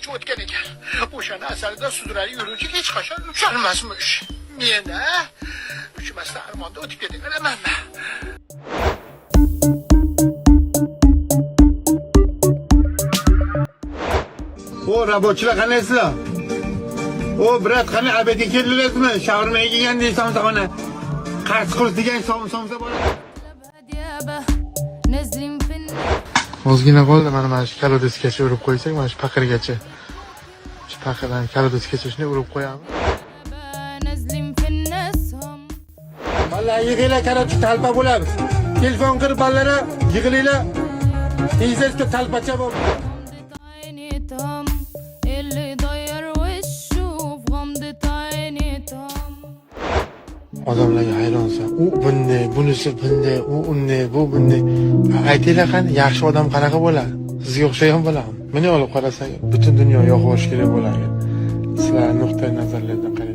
ko'chib o'tgan ekan. O'shani asarida sudrali yuruvchi hech qachon ucholmasmish. Meni uchmasdan armonda o'tib ketaveramanda. O rabochilar qanaysizlar? O brat qani abadga keldingizmi? Shavrma yegan deysan xona. Qarz qurs degan somsa bo'ladi. Ozgina qoldi mana shu kalodiskacha urib qo'ysak, mana shu paqirgacha. Shu paqirdan kalodiskacha shuni urib qo'yamiz. Vallahi yig'inglar karoti talpa bo'lamiz. Telefon qilib ballara yig'inglar. Tezlikda talpacha bo'ldi. Odamlarga hayronsan. U bunday, bunisi bunday, u unday, bu bunday. Aytinglar qani, yaxshi odam qanaqa bo'ladi? Sizga o'xshagan bo'ladimi? Meni olib qarasak, butun dunyo yo'q bo'lishi kerak bo'ladi. Sizlar nuqtai nazarlardan qarang.